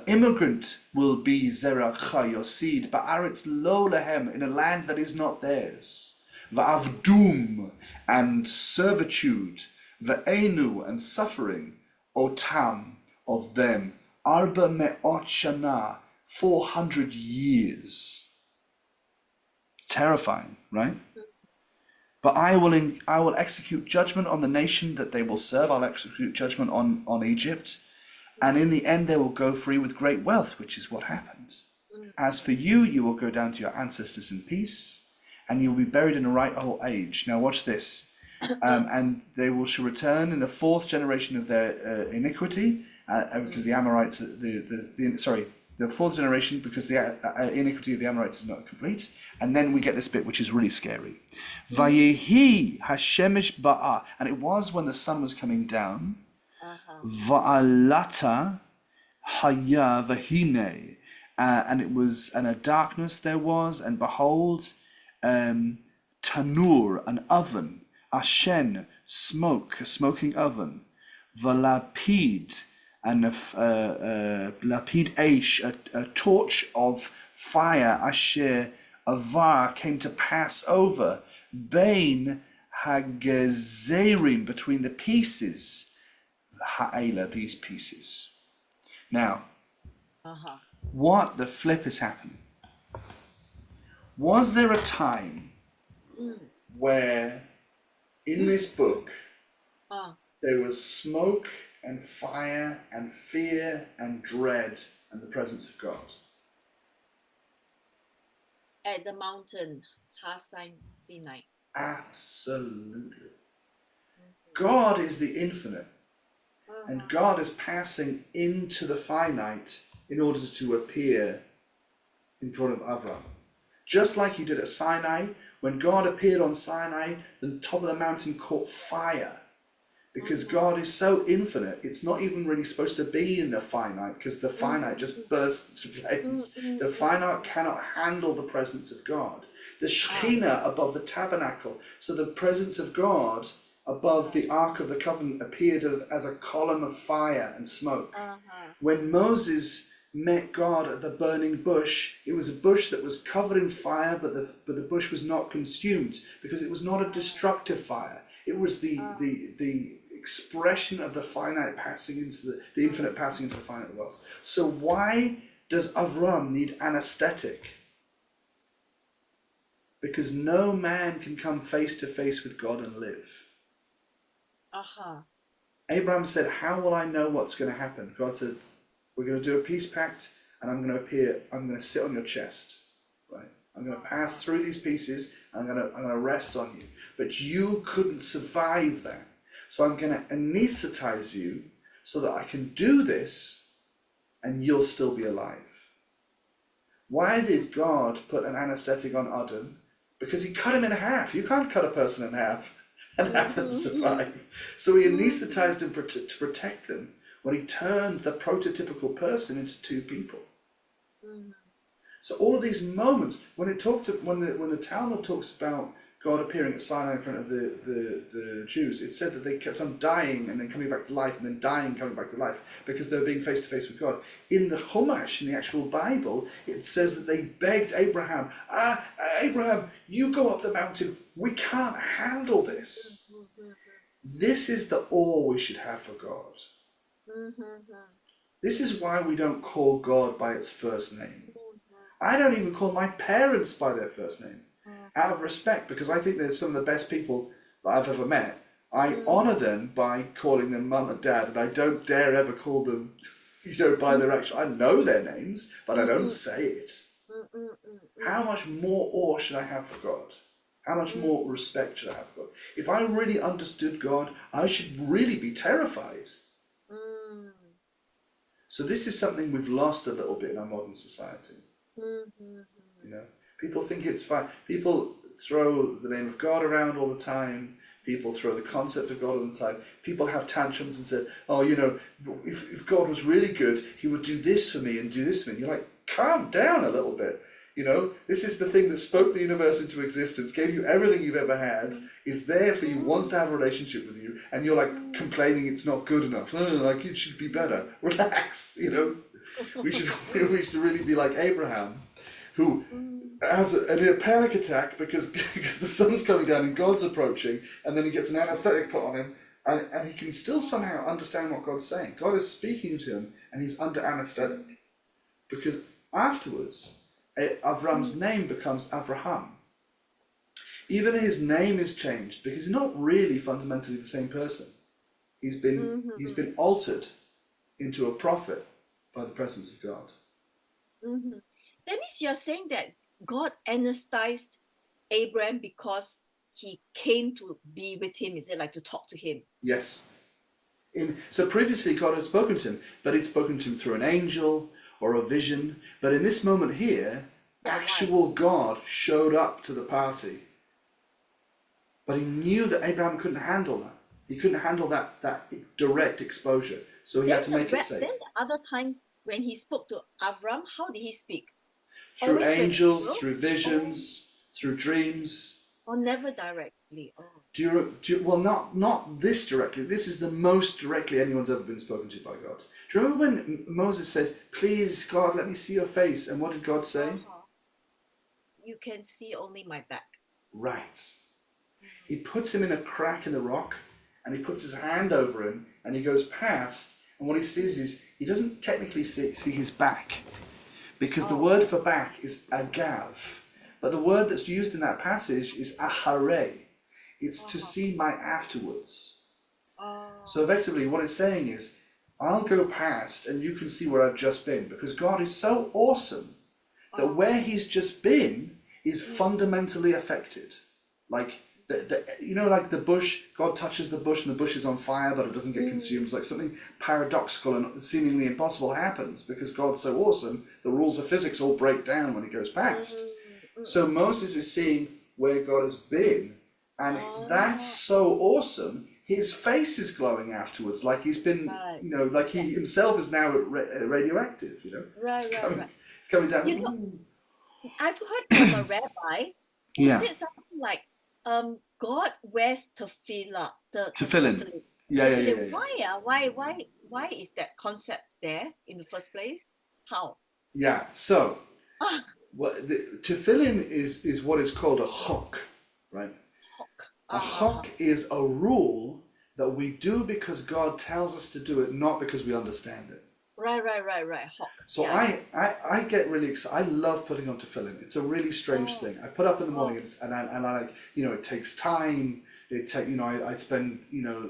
immigrant will be zeracha, your seed, ba'aretz lo lehem, in a land that is not theirs, va'avdum, and servitude, va'enu, and suffering, otam, of them, arba me'ot shana, 400 years. Terrifying, right? But I will execute judgment on the nation that they will serve. I'll execute judgment on Egypt. And in the end, they will go free with great wealth, which is what happened. As for you, you will go down to your ancestors in peace, and you will be buried in a right old age. Now watch this. And they shall return in the fourth generation of their iniquity, because the Amorites, the fourth generation, because the iniquity of the Amorites is not complete. And then we get this bit which is really scary. Vayehi hashemish ba'a, and it was when the sun was coming down. Va'alata haya vahine, and it was, and a darkness there was, and behold, tanur, an oven, ashen, smoke, a smoking oven, valapid, and lapid eish, a torch of fire, asher avar, came to pass over, bein hagezerim, between the pieces, ha'ela, these pieces. Now, what the flip is happening? Was there a time where in this book there was smoke and fire and fear and dread and the presence of God? At the mountain, Sinai. Absolutely. God is the infinite, and God is passing into the finite in order to appear in front of Avram. Just like he did at Sinai, when God appeared on Sinai, the top of the mountain caught fire. Because God is so infinite, it's not even really supposed to be in the finite, because the finite just bursts into flames. The finite cannot handle the presence of God. The Shekhinah above the tabernacle, so the presence of God above the Ark of the Covenant appeared as a column of fire and smoke. When Moses met God at the burning bush, it was a bush that was covered in fire, but the bush was not consumed, because it was not a destructive fire. It was the expression of the finite passing into the infinite passing into the finite world. So why does Avram need anaesthetic? Because no man can come face to face with God and live. Abraham said, how will I know what's going to happen? God said, we're going to do a peace pact, and I'm going to appear, I'm going to sit on your chest, right? I'm going to pass through these pieces, and I'm going to rest on you. But you couldn't survive that. So I'm going to anesthetize you so that I can do this, and you'll still be alive. Why did God put an anesthetic on Adam? Because he cut him in half. You can't cut a person in half and have them survive. So he anesthetized him to protect them when he turned the prototypical person into two people. So all of these moments, when the Talmud talks about God appearing at Sinai in front of the Jews, it said that they kept on dying and then coming back to life, and then dying and coming back to life, because they were being face to face with God. In the Chumash, in the actual Bible, it says that they begged Abraham, Abraham, you go up the mountain, we can't handle this. This is the awe we should have for God. This is why we don't call God by its first name. I don't even call my parents by their first name. out of respect, because I think they're some of the best people that I've ever met. I Mm, honor them by calling them mum and dad, and I don't dare ever call them, by mm, their actual. I know their names, but I mm, don't mm, say it. mm, mm, How mm, much more awe should I have for God? How much mm, more respect should I have for God? If I really understood God, I should really be terrified. mm, So this is something we've lost a little bit in our modern society. mm, mm, You know, people think it's fine. People throw the name of God around all the time. People throw the concept of God all the time. People have tantrums and say, "Oh, if God was really good, He would do this for me and do this for me." And you're like, calm down a little bit. This is the thing that spoke the universe into existence, gave you everything you've ever had, is there for you, wants to have a relationship with you, and you're like complaining it's not good enough. Oh, like it should be better. Relax. We should we should really be like Abraham, who has a panic attack because because the sun's coming down and God's approaching, and then he gets an anaesthetic put on him, and he can still somehow understand what God's saying. God is speaking to him, and he's under anaesthetic because afterwards, Avram's name becomes Avraham. Even his name is changed because he's not really fundamentally the same person. He's been mm, he's been altered into a prophet by the presence of God. mm. That means you're saying that God anesthetized Abraham because he came to be with him, is it, like to talk to him? Yes. So previously God had spoken to him, but he'd spoken to him through an angel or a vision. But in this moment here, Yeah, why? actual God showed up to the party. But he knew that Abraham couldn't handle that. He couldn't handle that direct exposure. So he had to make it safe. Then the other times when he spoke to Avram, how did he speak? Through Always through an angels, angel? through Oh, visions, through dreams. or never directly? Oh. Well, not this directly. This is the most directly anyone's ever been spoken to by God. Do you remember when Moses said, "Please, God, let me see your face"? And what did God say? Uh-huh. You can see only my back. Right. He puts him in a crack in the rock, and he puts his hand over him, and he goes past, and what he sees is, he doesn't technically see his back, because the Oh, word for back is agav, but the word that's used in that passage is ahare. It's to uh-huh. see my afterwards. So Oh, effectively what it's saying is, I'll go past and you can see where I've just been, because God is so awesome that where oh. he's just been is Mm, fundamentally affected. Like like the bush, God touches the bush and the bush is on fire, but it doesn't get mm, consumed. It's like something paradoxical and seemingly impossible happens because God's so awesome. The rules of physics all break down when he goes past. So Moses is seeing where God has been, and that's Oh, so awesome. His face is glowing afterwards, like he's been, right. like Yeah. he himself is now radioactive. Right, right, right. It's coming You know, down. I've heard from a rabbi who Yeah, said something like, God wears tefillin. tefillin. Yeah, yeah, yeah, Tefillin. yeah, yeah. Why? Why is that concept there in the first place? How? Yeah. So, Ah, tefillin is what is called a chok, right? hawk. A Uh-huh. chok is a rule that we do because God tells us to do it, not because we understand it. Right. Hawk. So Yeah. I get really excited. I love putting on tefillin. It's a really strange Oh, thing. I put up in the morning oh, and I like, it takes time. I spend,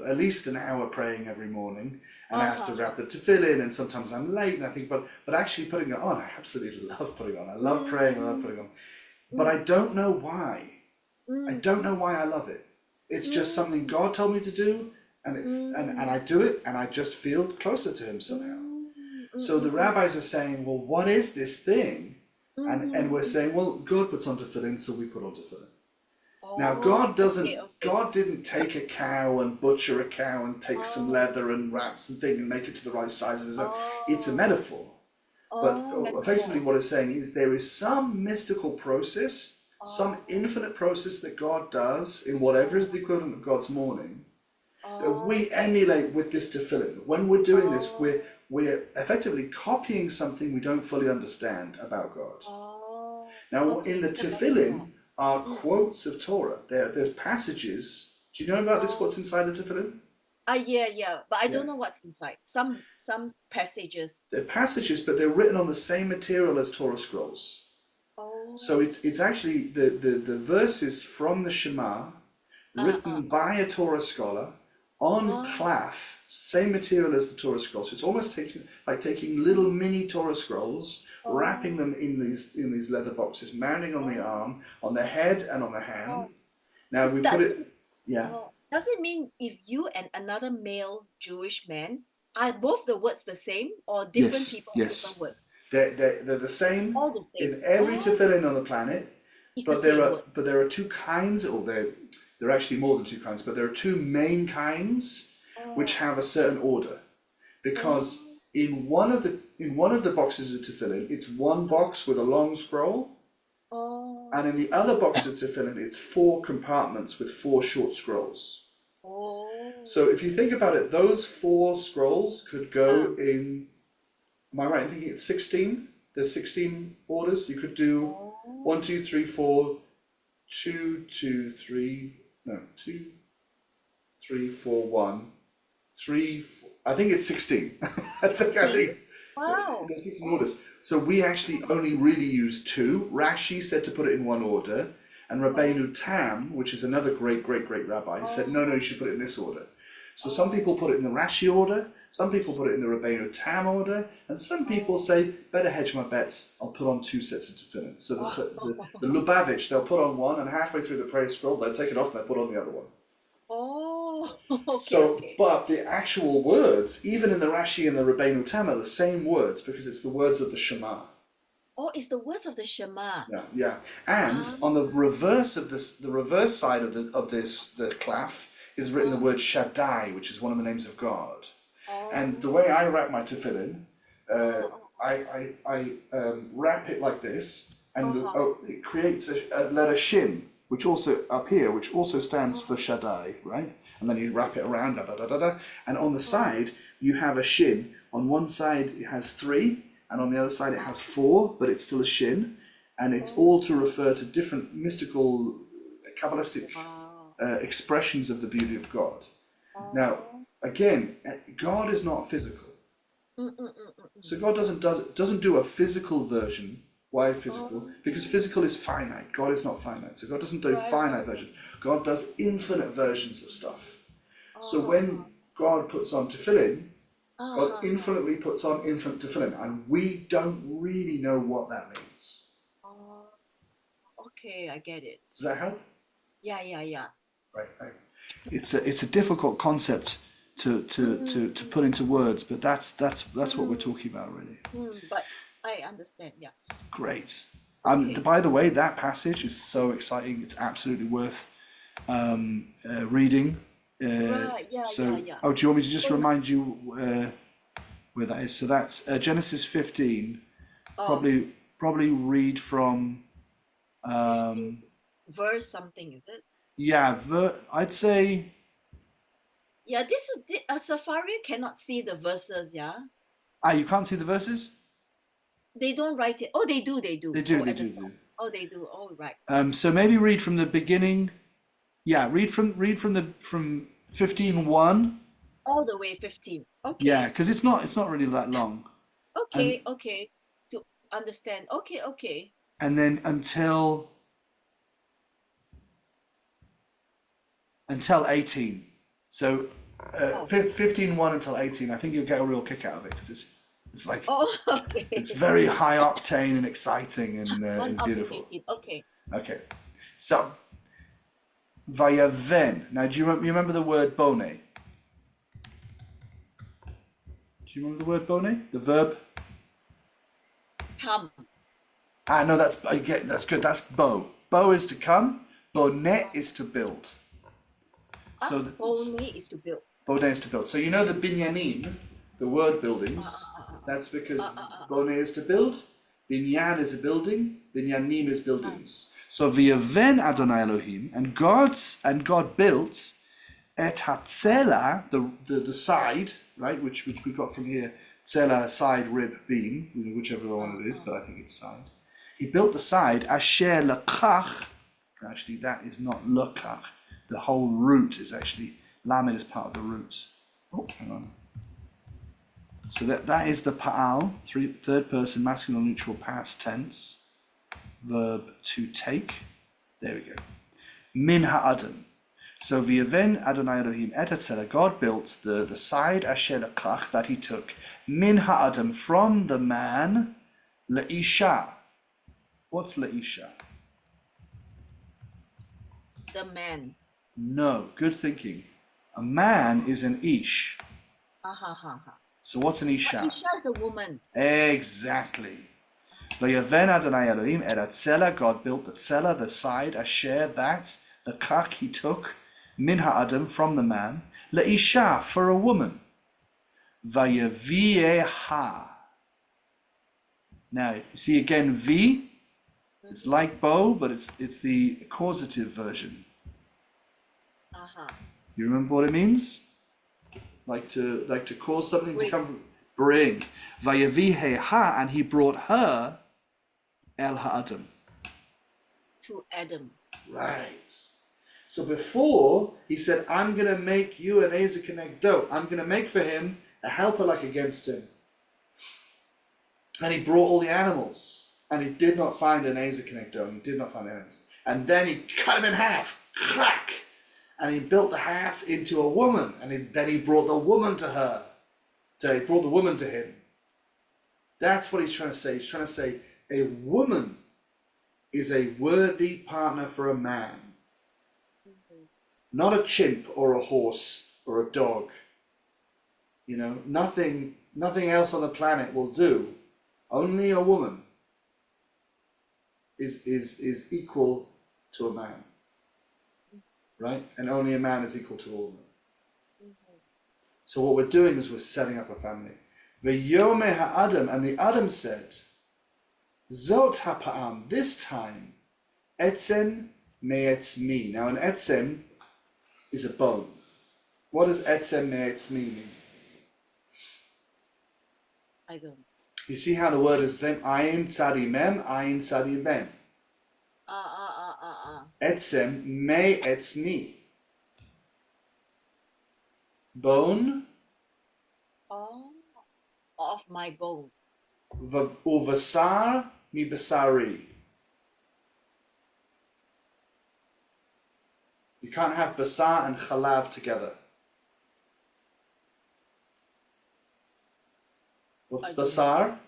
at least an hour praying every morning, and I have to uh-huh. wrap the tefillin, and sometimes I'm late and I think, but actually putting it on, I absolutely love putting it on. I love praying, I love Mm, putting it on. But I mm, don't know why. I mm, don't know why I love it. It's just something mm, God told me to do, and mm, I do it, and I just feel closer to Him somehow. So the mm. rabbis are saying, well, what is this thing? And we're Mm. saying, well, God puts on tefillin, so we put on tefillin. Now, Oh, okay, okay. God didn't take a cow and butcher a cow and take some Oh, leather and wrap some thing and make it to the right size of his own. It's a oh, metaphor. But oh, effectively, metaphor. what it's saying is there is some mystical process, some Oh, infinite process that God does in whatever is the equivalent of God's morning that we okay. emulate with this tefillin. When we're doing this, Oh, we're effectively copying something we don't fully understand about God. oh, Now, in okay. the It's a metaphor. tefillin are Mm. quotes of Torah. There's passages. Do you know about this? Oh, What's inside the tefillin? yeah. But I Yeah, don't know what's inside. Some passages. they're passages, but they're written on the same material as Torah scrolls. So Oh. it's actually the verses from the Shema Uh, uh, written by a Torah scholar on oh. cloth, same material as the Torah scroll. So it's almost taking little mini Torah scrolls, wrapping Oh. them in these leather boxes, mounting on the Oh. arm, on the head, and on the Oh. hand. Now It we put does it, it. yeah, Oh. Does it mean if you and another male Jewish man are both the words the same or different yes, people have different yes. words? They're the same All the same. in every All the tefillin same. on the planet, It's the same word. but there are two kinds, or there are actually more than two kinds, but there are two main kinds which Oh. have a certain order. Because Oh. in one of the boxes of tefillin, it's one box with a long scroll, and Oh. in the other box of tefillin, it's four compartments with four short scrolls. So Oh. if you think about it, those four scrolls could go Ah. in. Am I right in thinking it's 16? There's 16 orders. You could do Oh. 1, 2, 3, 4, 2, 2, 3. No, 2, 3, 4, 1, 3, 4. I think it's 16. I 16? think Wow. there's 16 Oh. orders. So we actually only really use two. Rashi said to put it in one order, and Oh. Rabbeinu Tam, which is another great rabbi, said no, Oh. you should put it in this order. So some Oh. people put it in the Rashi order, some people put it in the Rabbeinu Tam order, and some people Oh. say, better hedge my bets, I'll put on two sets of tefillin. So the Oh. Lubavitch, they'll put on one, and halfway through the prayer scroll, they'll take it off and they'll put on the other one. Oh. Okay. So, Okay. but the actual words, even in the Rashi and the Rabbeinu Tam, are the same words because it's the words of the Shema. Oh, it's the words of the Shema. Yeah, yeah. And Ah. on the reverse of this, the reverse side of this, the clef, is written the Ah. word Shaddai, which is one of the names of God. And the way Oh. I wrap my tefillin, Oh. Oh. I wrap it like this, and Uh-huh. it creates a letter Shin, which also up here, which also stands Oh. for Shaddai, right? And then you wrap it around, da da da da da. And on the Oh. side, you have a Shin. On one side, it has three, and on the other side, it has four, but it's still a Shin. And it's Oh. all to refer to different mystical, Kabbalistic Wow. expressions of the beauty of God. Now, Oh. again, God is not physical. Mm, mm, mm, mm, So mm. God doesn't do a physical version. Why physical? Oh. Because physical is finite. God is not finite. So God doesn't do Right. Right. finite versions. God does infinite versions of stuff. So Uh-huh. when God puts on tefillin, God Uh-huh. infinitely puts on infinite tefillin, and we don't really know what that means. Oh. Okay, I get it. Does that help? Yeah, yeah, yeah. Right. It's a difficult concept to put into words, but that's what we're Mm, talking about, really. but I understand. Yeah. Great. Okay. By the way, that passage is so exciting. It's absolutely worth reading. Right. Yeah, yeah, yeah. Oh, do you want me to just So now, remind you where that is? So that's Genesis 15. oh, Probably read from 15 verse something, is it? yeah. I'd say Yeah, a Safari cannot see the verses, yeah? you can't see the verses. They don't write it. Oh, they do, they They do. do. Oh, They at the do. They top. do. Oh, they do. Oh, right. So maybe read from the beginning. Yeah, read from the from 15:1. All the way 15. Yeah, Okay. because it's not really that long, and Okay, okay. To understand. Okay, okay. then until 18. So Oh. 15:1 until 18. I think you'll get a real kick out of it because it's like Oh, it's okay. very high octane and exciting 1 and up to beautiful. 18. Okay. Okay, so vayaven. Now, do you remember the word bone? Do you remember the word bone? The verb? Come. Ah, no, that's good. That's bow. Bow is to come. Bonet Uh, is to build. So the, Only is to build. Bonet is to build. So you know the binyanim, the word Uh, buildings. uh, uh, That's because uh, uh, uh, uh, Bonet is to build. Binyan is a building. Binyanim is uh, uh, buildings. So v'yaven Adonai Elohim, and God built et hatzela, the side, right, which we got from here, tzela, side, rib, beam, whichever one it is, but I think it's side. He built the side, asher lakach. Actually, that is not lakach. The whole root is actually, lamed is part of the root. Oh, hang on. So that is the pa'al, third person, masculine, neutral, past tense. verb to take. There we go. Min ha'adam. So v'yaven Adonai Elohim et hatzela, God built the side asher lekach that he took, min ha'adam, from the man, le'isha. What's le'isha? The man. No, good thinking. A man is an ish. So what's an isha? Isha is the woman. Exactly. V'yaven Adonai Elohim et hatzela, God built the tzela, the side asher, that, the kach he took, min ha'adam, from the man, le'isha, for a woman. Vayavieha. Now, you see again, V, it's like bow, but it's the causative version. You remember what it means? Like to cause something to come, bring. Vayavieha, and he brought her, el ha'adam. To Adam. Right. So before, he said, I'm going to make you an Eyzer KNegdo. I'm going to make for him a helper like against him. And he brought all the animals. And he did not find an Eyzer KNegdo. He did not find an Eyzer. And then he cut him in half. Crack! And he built the half into a woman. And then he brought the woman to her. So he brought the woman to him. That's what he's trying to say. He's trying to say a woman is a worthy partner for a man. Not a chimp or a horse or a dog. You know, nothing else on the planet will do. Only a woman is equal to a man. Right? And only a man is equal to a woman. So what we're doing is we're setting up a family. V'yomeh ha'adam, and the Adam said, Zot ha'pa'am, this time, etzem me'etzmi. Now an etzem is a bone. What does etzem me'etzmi mean? I don't. You see how the word is the same? Ayin tzadi mem, ayin tzadi mem. Etzem me'etzmi. Bone. Oh, of my bone. Uvasar mi basari. You can't have basar and chalav together. What's basar?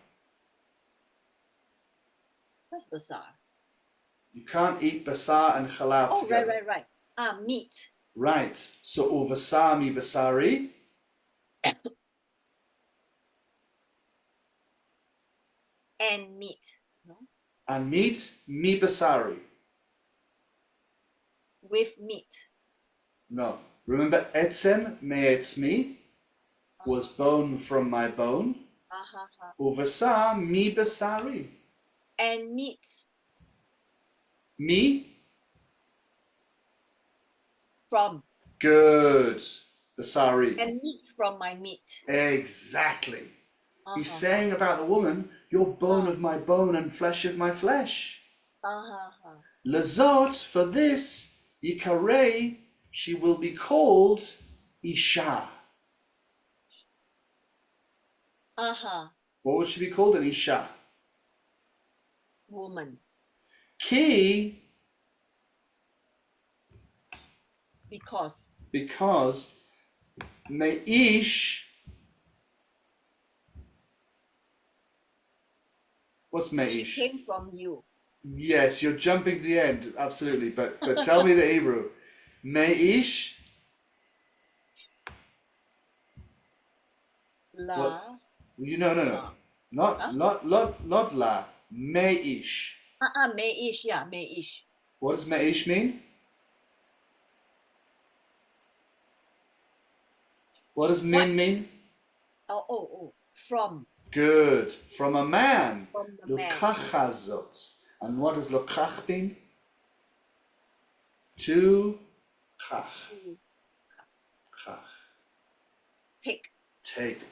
That's bizarre. You can't eat basar and chalav together. Right. Meat. Right. So uvasar mi basari. And meat. No? And meat mi basari. With meat. No. Remember, etzem me'etzmi was bone from my bone. Uvasar mi basari. And meat. Me? From. Good. Basari. And meat from my meat. Exactly. He's saying about the woman, you're bone of my bone and flesh of my flesh. Lazot, for this, Yikarei, she will be called Isha. What would she be called? An Isha. Woman. Ki. Because Me'ish. What's Me'ish? She came from you. Yes, you're jumping to the end, absolutely. But tell me the Hebrew. Me'ish. La. What? No. Not la. Me'ish. Me'ish, yeah, Me'ish. What does Me'ish mean? What does min mean? Oh, from. Good. From a man. From the man. Lukachazot. And what does lukach mean? To kach. Kach. Take.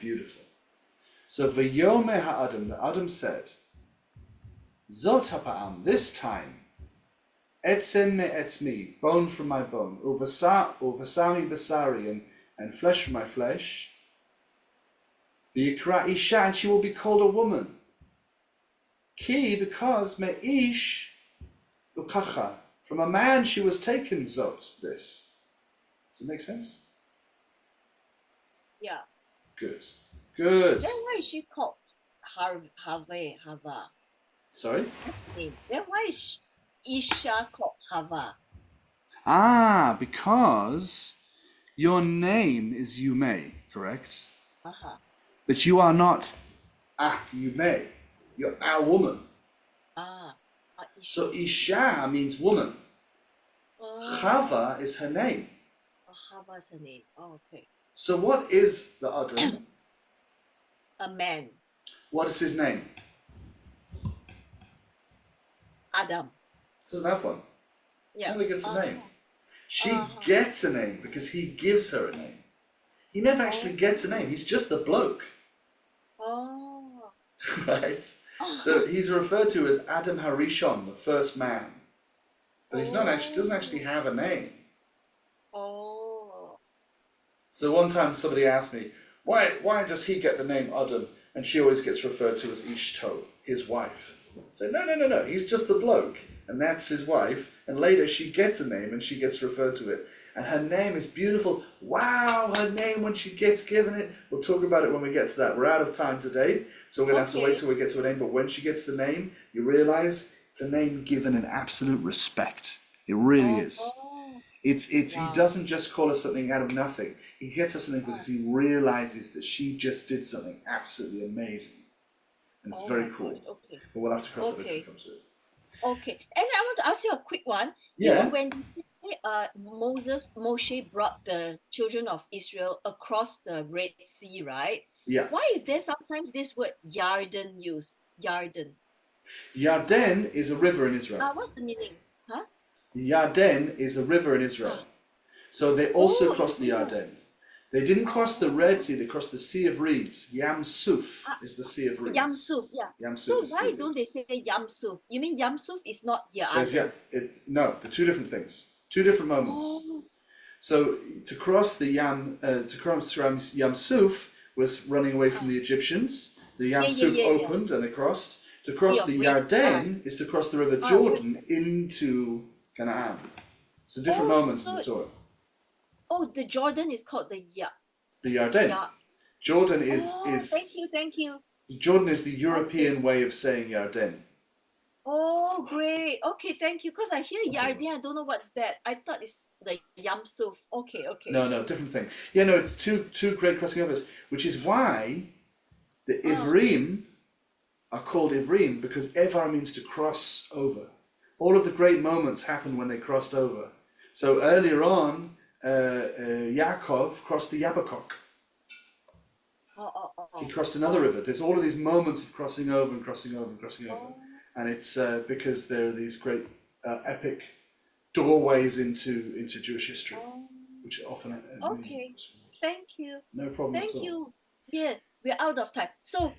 Beautiful. So v'yomeh ha'adam, the Adam said, Zot ha'pa'am, this time, etzem me'etzmi, bone from my bone, uvasami basari, and flesh from my flesh, v'yikra isha, and she will be called a woman. Ki, because me'ish, Lukacha. From a man she was taken, Zot, this. Does it make sense? Yeah. Good. Good. Then why is she called Hava? Sorry? Then why is Isha called Hava? Ah, because your name is Yume, correct? Uh-huh. But you are not Yume. You're a woman. Ah. Isha. So Isha means woman. Oh, Chava is her name. Hava is her name. Oh, okay. So what is the Adam? A man. What is his name? Adam. Doesn't have one. Yeah. Never gets a name. She Uh-huh. gets a name because he gives her a name. He never actually gets a name. He's just the bloke. Oh. Right? So he's referred to as Adam Harishon, the first man. But he's not actually doesn't actually have a name. Oh. So one time somebody asked me, why does he get the name Adam and she always gets referred to as Ishto, his wife? I said, no, he's just the bloke and that's his wife, and later she gets a name and she gets referred to it. And her name is beautiful. Wow, her name when she gets given it. We'll talk about it when we get to that. We're out of time today, so we're going to have to wait till we get to a name. But when she gets the name, you realise it's a name given in absolute respect. It really is. It's He doesn't just call her something out of nothing. He gets her something because he realises that she just did something absolutely amazing. And it's very cool. Okay. But we'll have to cross that bridge when we come to it. Okay. And I want to ask you a quick one. Yeah. You know, when Moshe brought the children of Israel across the Red Sea, right? Yeah. Why is there sometimes this word Yarden used? Yarden. Yarden is a river in Israel. What's the meaning? Huh? Yarden is a river in Israel. So they also crossed the Yarden. They didn't cross the Red Sea, they crossed the Sea of Reeds. Yam Suf is the Sea of Reeds. Yam Suf, yeah. Yam Suf So why don't they say Yam Suf? You mean Yam Suf is not Yarden? No, they're two different things. Two different moments. Oh. So to cross the Yam Suf was running away from the Egyptians. The Yam Suf opened and they crossed. To cross the Yarden is to cross the River Jordan into Canaan. It's a different moment in the Torah. Oh, the Jordan is called the Yarden. Jordan is thank you. Jordan is the European way of saying Yarden. Oh, great. Okay, thank you. Because I hear Yarden, I don't know what's that. I thought it's the Yam Suf. Okay. No, different thing. Yeah, no, it's two great crossing overs, which is why the Ivrim are called Ivrim, because Evar means to cross over. All of the great moments happened when they crossed over. So earlier on, Yaakov crossed the Yabakok. He crossed another river. There's all of these moments of crossing over and crossing over and crossing over. And it's because there are these great epic doorways into Jewish history, which are often... Okay, thank you. No problem at all. Thank you. Yeah, we're out of time. So